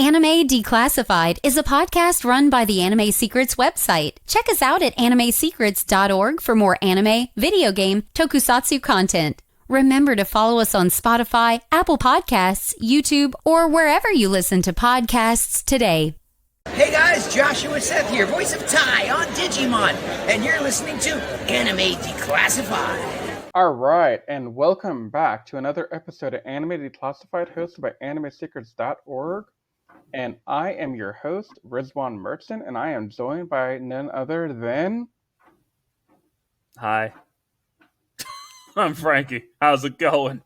Anime Declassified is a podcast run by the Anime Secrets website. Check us out at animesecrets.org for more anime, video game, tokusatsu content. Remember to follow us on Spotify, Apple Podcasts, YouTube, or wherever you listen to podcasts today. Hey guys, Joshua Seth here, voice of Ty on Digimon, and you're listening to Anime Declassified. Alright, and welcome back to another episode of Anime Declassified hosted by animesecrets.org. And I am your host, Rizwan Merchant, and I am joined by none other than... Hi. I'm Frankie. How's it going?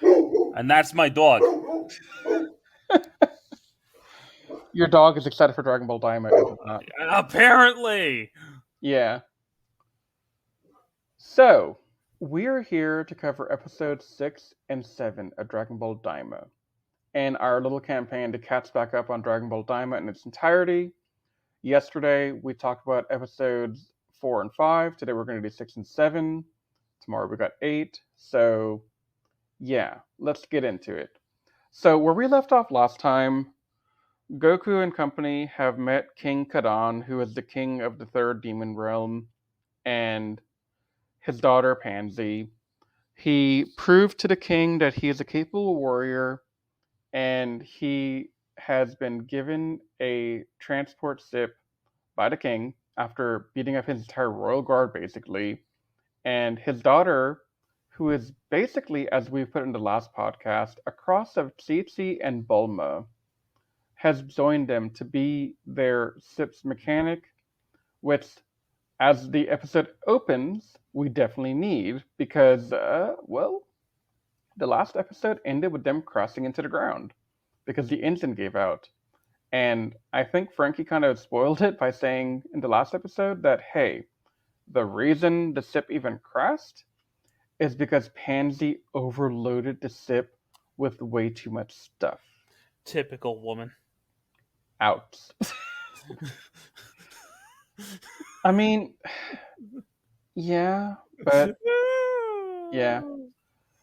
And that's my dog. Your dog is excited for Dragon Ball Daima, is it not? Apparently! Yeah. So, we're here to cover episodes 6 and 7 of Dragon Ball Daima, and our little campaign to catch back up on Dragon Ball Daima in its entirety. Yesterday, we talked about episodes 4 and 5. Today, we're going to do 6 and 7. Tomorrow, we got 8. So, yeah, let's get into it. So, where we left off last time, Goku and company have met King Kadan, who is the king of the third demon realm, and his daughter Pansy. He proved to the king that he is a capable warrior, and he has been given a transport ship by the king after beating up his entire royal guard, basically. And his daughter, who is basically, as we put in the last podcast, a cross of Chi-Chi and Bulma, has joined them to be their ship's mechanic, which, as the episode opens, we definitely need, because, the last episode ended with them crashing into the ground because the engine gave out. And I think Frankie kind of spoiled it by saying in the last episode that, hey, the reason the ship even crashed is because Pansy overloaded the ship with way too much stuff. Typical woman. Out. I mean, yeah, but yeah.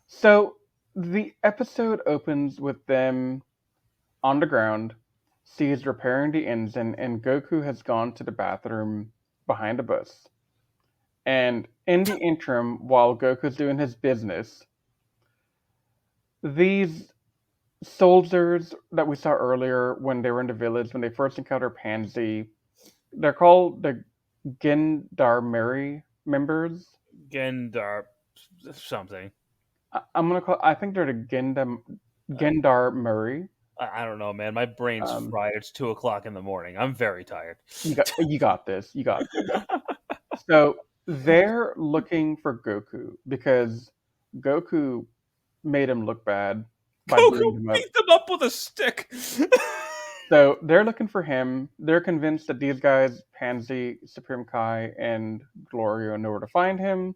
So the episode opens with them on the ground. She's repairing the engine, and Goku has gone to the bathroom behind a bus. And in the interim, while Goku's doing his business, these soldiers that we saw earlier when they were in the village, when they first encountered Pansy, they're called the Gendarmerie members. Gendar something. I think they're the Gendarmerie. I don't know, man. My brain's fried. It's 2:00 in the morning. I'm very tired. You got this. You got this. So they're looking for Goku because Goku made him look bad. Goku beat them up with a stick. So they're looking for him. They're convinced that these guys, Pansy, Supreme Kai, and Gloria, know where to find him.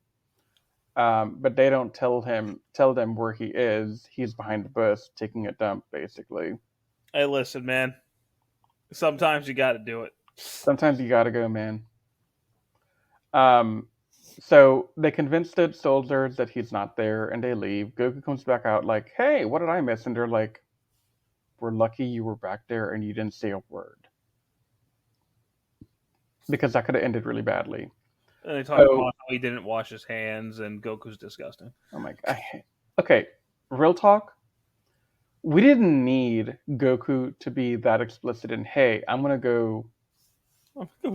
But they don't tell them where he is. He's behind the bus taking a dump, basically. Hey, listen, man. Sometimes you got to do it. Sometimes you got to go, man. So they convince the soldiers that he's not there, and they leave. Goku comes back out like, "Hey, what did I miss?" And they're like, "We're lucky you were back there and you didn't say a word, because that could have ended really badly." And they talk about how he didn't wash his hands, and Goku's disgusting. Oh my god. Okay, real talk. We didn't need Goku to be that explicit in, "Hey, I'm gonna go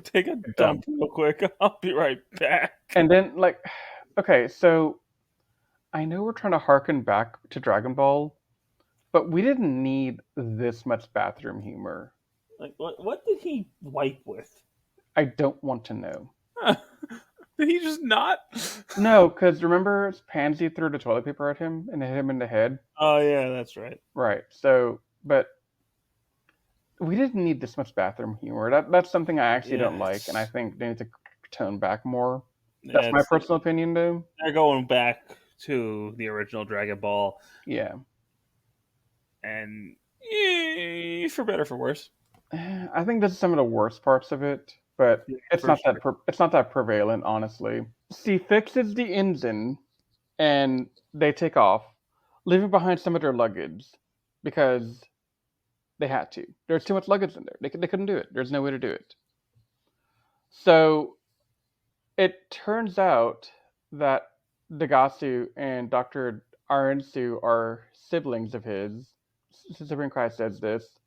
take a dump real quick. I'll be right back." And then, okay, so I know we're trying to harken back to Dragon Ball, but we didn't need this much bathroom humor. Like, what did he wipe with? I don't want to know. Did he just not? No, because remember Pansy threw the toilet paper at him and hit him in the head? Oh, yeah, that's right. Right, so, but we didn't need this much bathroom humor. That's something I actually don't like, and I think they need to tone back more. That's my personal opinion, though. They're going back to the original Dragon Ball. Yeah. And for better or for worse. I think this is some of the worst parts of it, but it's not that prevalent, honestly. She fixes the engine, and they take off, leaving behind some of their luggage, because They had to. There's too much luggage in there. They couldn't do it. There's no way to do it. So it turns out that Degasu and Dr. Arensu are siblings of his. Supreme Kai says this,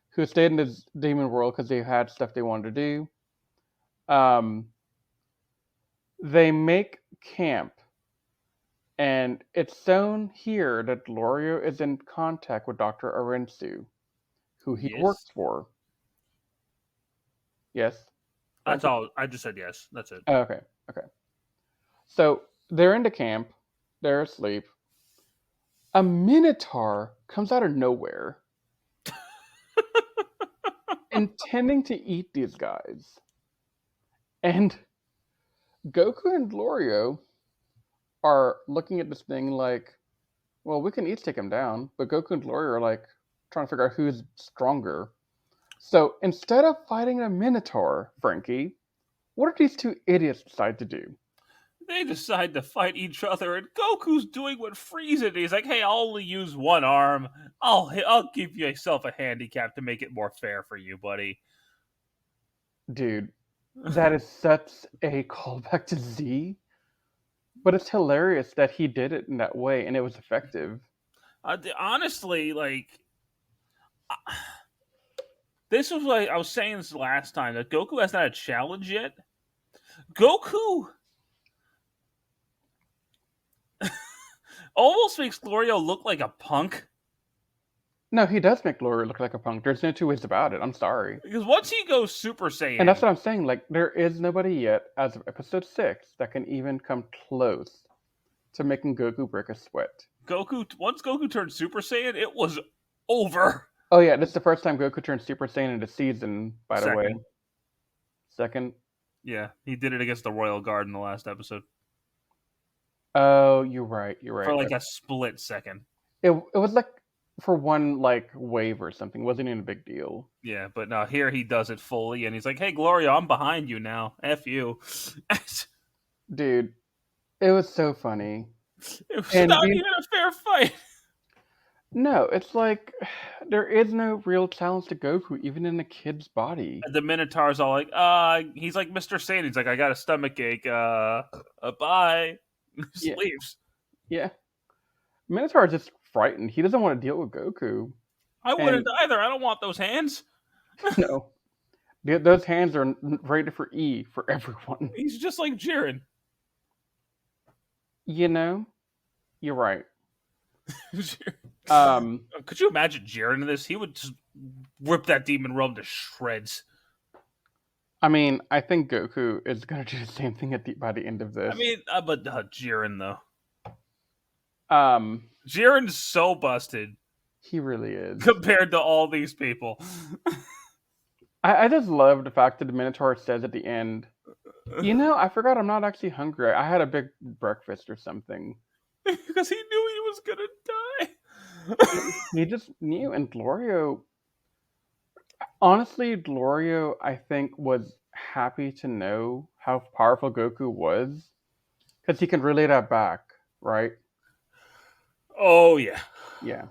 who stayed in this demon world because they had stuff they wanted to do. They make camp, and it's shown here that Gloria is in contact with Dr. Arensu, who he works for. Yes? That's all. I just said yes. That's it. Okay. So they're in the camp. They're asleep. A Minotaur comes out of nowhere, intending to eat these guys. And Goku and Gloria are looking at this thing like, well, we can each take him down, but Goku and Gloria are like trying to figure out who's stronger. So instead of fighting a Minotaur, Frankie, what do these two idiots decide to do? They decide to fight each other, and Goku's doing what Frieza did. He's like, "Hey, I'll only use one arm. I'll give yourself a handicap to make it more fair for you, buddy." Dude, that is such a callback to Z. But it's hilarious that he did it in that way, and it was effective. Honestly, like, this was like I was saying this last time, that Goku has not a challenge yet. Goku almost makes Gloria look like a punk. No, he does make Gloria look like a punk. There's no two ways about it. I'm sorry. Because once he goes Super Saiyan... And that's what I'm saying. Like, there is nobody yet, as of episode 6, that can even come close to making Goku break a sweat. Once Goku turned Super Saiyan, it was over. Oh yeah, this is the first time Goku turned Super Saiyan in the season, by the way. Second? Yeah, he did it against the Royal Guard in the last episode. Oh, you're right. For like a split second. It was like for one like wave or something. It wasn't even a big deal. Yeah, but no, here he does it fully, and he's like, "Hey, Gloria, I'm behind you now. F you." Dude, it was so funny. It was not even a fair fight. No, it's like there is no real challenge to Goku, even in a kid's body. And the Minotaur's all like, he's like Mr. Satan. He's like, "I got a stomach ache. Bye." Just leaves. Yeah. Minotaur is just frightened. He doesn't want to deal with Goku. I wouldn't either. I don't want those hands. No. Those hands are rated for E for everyone. He's just like Jiren. You know, you're right. Could you imagine Jiren in this? He would just rip that demon realm to shreds. I mean, I think Goku is going to do the same thing by the end of this. I mean, but Jiren, though. Jiren's so busted. He really is. Compared to all these people. I just love the fact that the Minotaur says at the end, you know, I forgot I'm not actually hungry. I had a big breakfast or something. Because he knew he was going to die. He just knew. And Glorio, honestly, Glorio, I think, was happy to know how powerful Goku was. Because he can relay that back, right? Oh, yeah. Yeah.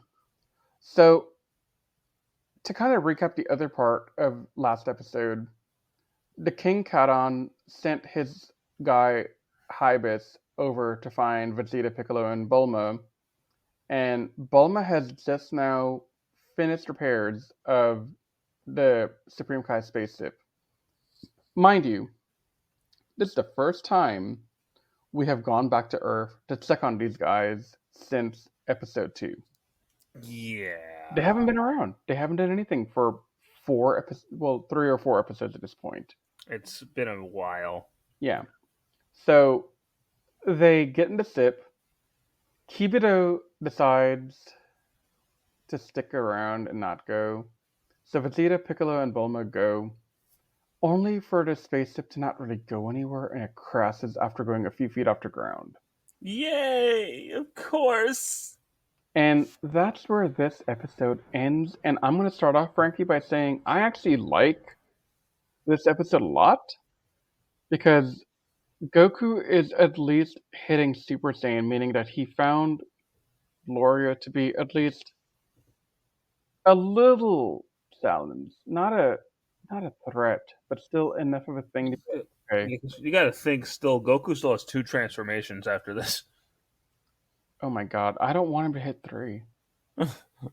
So, to kind of recap the other part of last episode, the King Kadon sent his guy, Hybis, over to find Vegeta, Piccolo, and Bulma. And Bulma has just now finished repairs of the Supreme Kai spaceship. Mind you, this is the first time we have gone back to Earth to check on these guys since episode 2. Yeah. They haven't been around. They haven't done anything for 3 or 4 episodes at this point. It's been a while. Yeah. So they get in the ship. Kibito decides to stick around and not go. So Vegeta, Piccolo, and Bulma go, only for the spaceship to not really go anywhere, and it crashes after going a few feet off the ground. Yay! Of course! And that's where this episode ends. And I'm going to start off, Frankie, by saying I actually like this episode a lot, because Goku is at least hitting Super Saiyan, meaning that he found Gloria to be at least a little challenge, not a threat, but still enough of a thing to be okay. You got to think still. Goku still has 2 transformations after this. Oh my god, I don't want him to hit 3.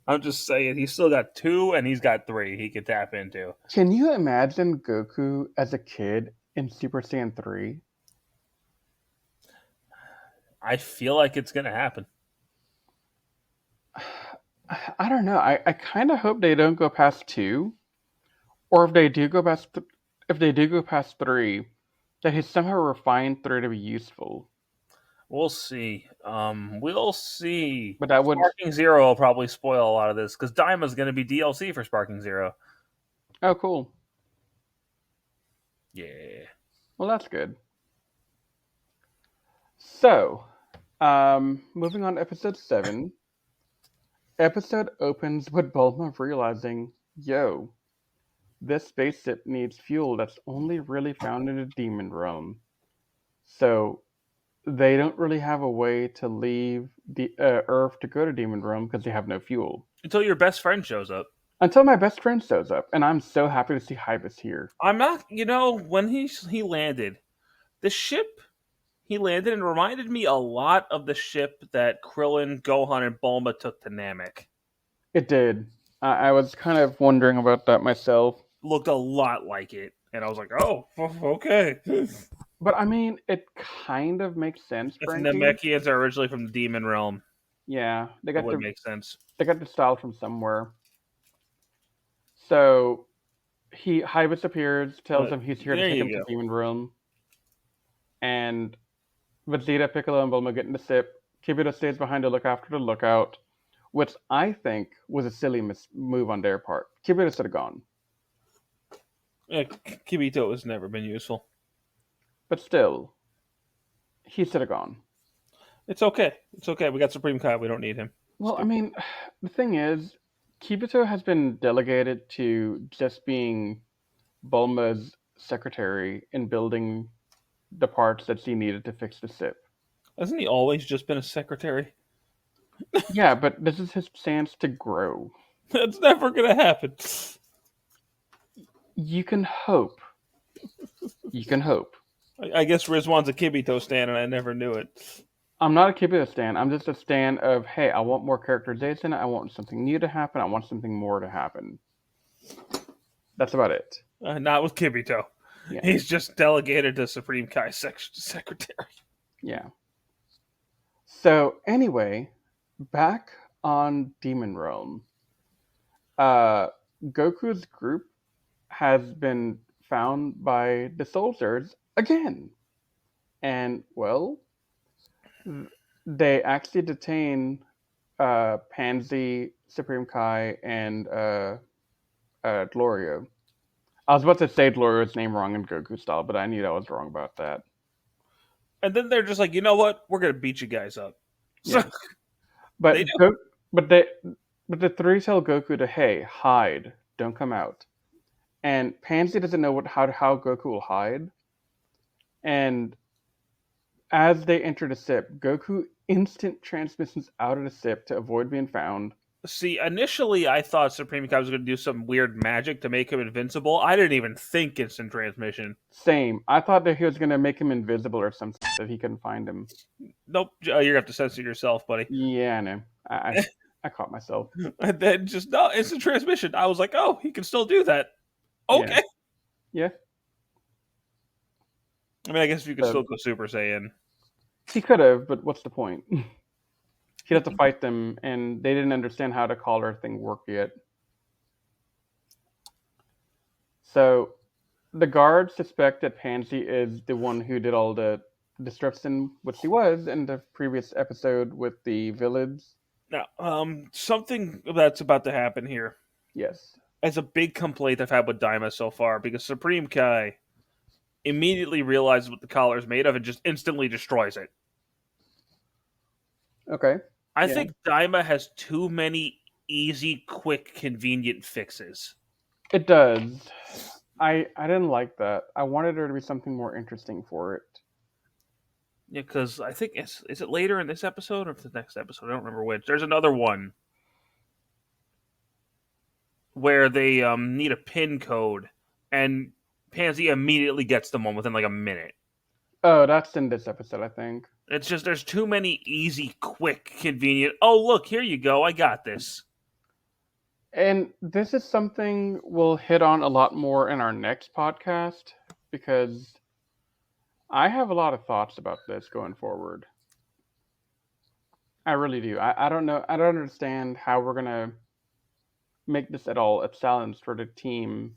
I'm just saying, he's still got 2 and he's got 3 he could tap into. Can you imagine Goku as a kid in Super Saiyan 3? I feel like it's going to happen. I don't know. I kind of hope they don't go past 2, or if they do go past if they do go past 3, that he somehow refined 3 to be useful. We'll see. We'll see. But that would. Sparking Zero will probably spoil a lot of this because Daima's going to be DLC for Sparking Zero. Oh, cool. Yeah. Well, that's good. So, moving on to episode 7. Episode opens with Bulma realizing, yo, this spaceship needs fuel that's only really found in the demon realm. So, they don't really have a way to leave the Earth to go to demon realm because they have no fuel. Until your best friend shows up. Until my best friend shows up, and I'm so happy to see Hybus here. I'm not, when he landed, the ship he landed and reminded me a lot of the ship that Krillin, Gohan, and Bulma took to Namek. It did. I was kind of wondering about that myself. Looked a lot like it, and I was like, oh, okay. But I mean, it kind of makes sense, If Frankie. Namekians are originally from the demon realm, Yeah, that would make sense. They got the style from somewhere. So Hybus appears, tells him he's here to take him to demon realm, and Vegeta, Piccolo, and Bulma get in the ship. Kibito stays behind to look after the lookout, which I think was a silly move on their part. Kibito should have gone. Yeah, Kibito has never been useful. But still, he should have gone. It's okay. It's okay. We got Supreme Kai. We don't need him. Well, I mean, the thing is, Kibito has been delegated to just being Bulma's secretary in building the parts that she needed to fix the ship. Hasn't he always just been a secretary? Yeah, but this is his chance to grow. That's never going to happen. You can hope. You can hope. I guess Rizwan's a Kibito stan, and I never knew it. I'm not a Kibito stan. I'm just a stan of, hey, I want more characterization. I want something new to happen. I want something more to happen. That's about it. Not with Kibito. Yeah. He's just delegated to Supreme Kai secretary. Yeah. So, anyway, back on Demon Realm. Goku's group has been found by the soldiers again. And, well, they actually detain Pansy, Supreme Kai, and Gloria. I was about to say Gloria's name wrong in Goku style, but I knew I was wrong about that. And then they're just like, you know what? We're gonna beat you guys up. Yeah. But the three tell Goku to, hey, hide, don't come out. And Pansy doesn't know how Goku will hide. And as they enter the ship, Goku instant transmissions out of the ship to avoid being found. See, initially I thought Supreme Kai was going to do some weird magic to make him invincible. I didn't even think instant transmission. Same. I thought that he was going to make him invisible or something, that he couldn't find him. Nope. You're going to have to censor yourself, buddy. Yeah, I know. I caught myself. And then just, no, instant transmission. I was like, oh, he can still do that. Okay. Yeah. I mean, I guess you could still go Super Saiyan. He could have, but what's the point? He'd have to fight them, and they didn't understand how the collar thing worked yet. So, the guards suspect that Pansy is the one who did all the destruction, which he was in the previous episode with the village. Now, something that's about to happen here. Yes. As a big complaint I've had with Daima so far, because Supreme Kai immediately realizes what the collar is made of and just instantly destroys it. Okay. I think Daima has too many easy, quick, convenient fixes. It does. I didn't like that. I wanted there to be something more interesting for it. Yeah, because I think is it later in this episode or the next episode? I don't remember which. There's another one. where they need a pin code, and Pansy immediately gets them one within like a minute. Oh, that's in this episode, I think. It's just there's too many easy, quick, convenient. Oh, look, here you go. I got this. And this is something we'll hit on a lot more in our next podcast because I have a lot of thoughts about this going forward. I really do. I don't know. I don't understand how we're going to make this at all a challenge for the team,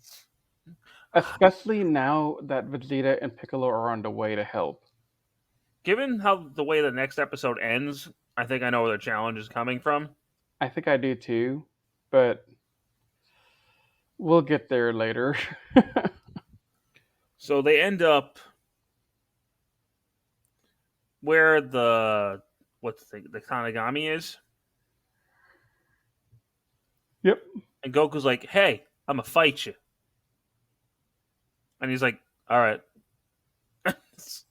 especially now that Vegeta and Piccolo are on the way to help. Given how the way the next episode ends, I think I know where the challenge is coming from. I think I do too, but we'll get there later. So they end up where the Kanagami is. Yep. And Goku's like, "Hey, I'm gonna fight you," and he's like, "All right." That's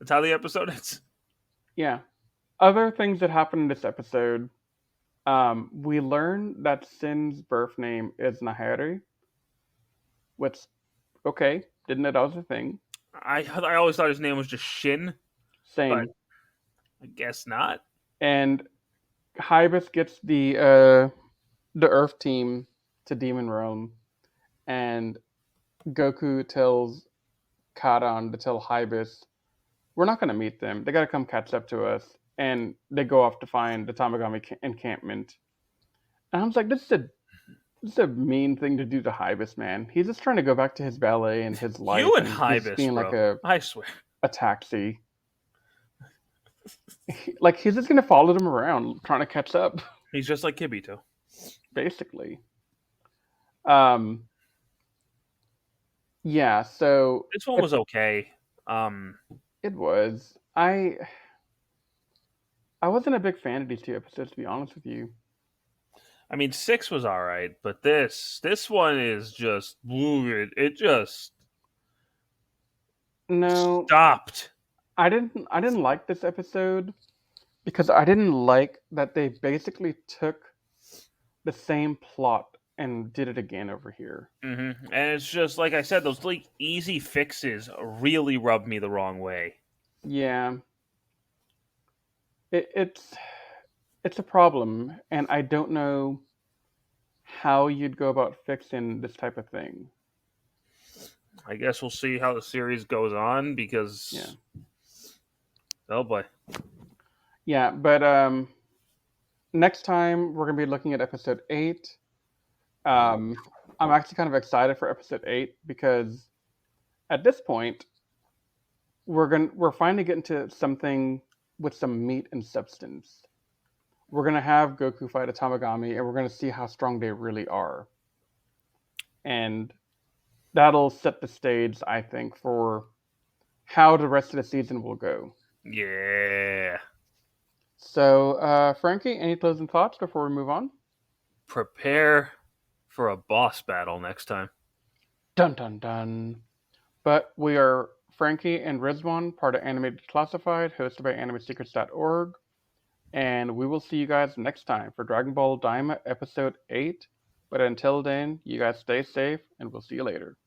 how the episode ends. Yeah. Other things that happen in this episode, we learn that Sin's birth name is Nahari, which, okay, didn't know that was a thing. I always thought his name was just Shin, Same. but I guess not. And Hybis gets the Earth team to Demon Realm, and Goku tells Karan to tell Hybis, we're not going to meet them. They got to come catch up to us. And they go off to find the Tamagami encampment. And I was like, this is a mean thing to do to Hybis, man. He's just trying to go back to his ballet and his life. You and he's Hybis, being bro. like I swear. a taxi. Like, he's just going to follow them around, trying to catch up. He's just like Kibito. Basically. Yeah, so This one was okay. it was. I wasn't a big fan of these two episodes, to be honest with you. I mean, 6 was all right, but this one is just it just No, stopped. I didn't like this episode because I didn't like that they basically took the same plot and did it again over here. Mm-hmm. And it's just like I said, those like easy fixes really rubbed me the wrong way. Yeah, it's a problem, and I don't know how you'd go about fixing this type of thing. I guess we'll see how the series goes on because oh boy. Yeah, but next time we're gonna be looking at episode 8. I'm actually kind of excited for episode 8 because at this point we're finally getting to something with some meat and substance. We're gonna have Goku fight a Tamagami, and we're gonna see how strong they really are, and that'll set the stage, I think, for how the rest of the season will go. Yeah. So, Frankie, any closing thoughts before we move on? Prepare for a boss battle next time. Dun dun dun. But we are Frankie and Rizwan, part of Anime Declassified, hosted by AnimeSecrets.org. And we will see you guys next time for Dragon Ball Daima Episode 8. But until then, you guys stay safe, and we'll see you later.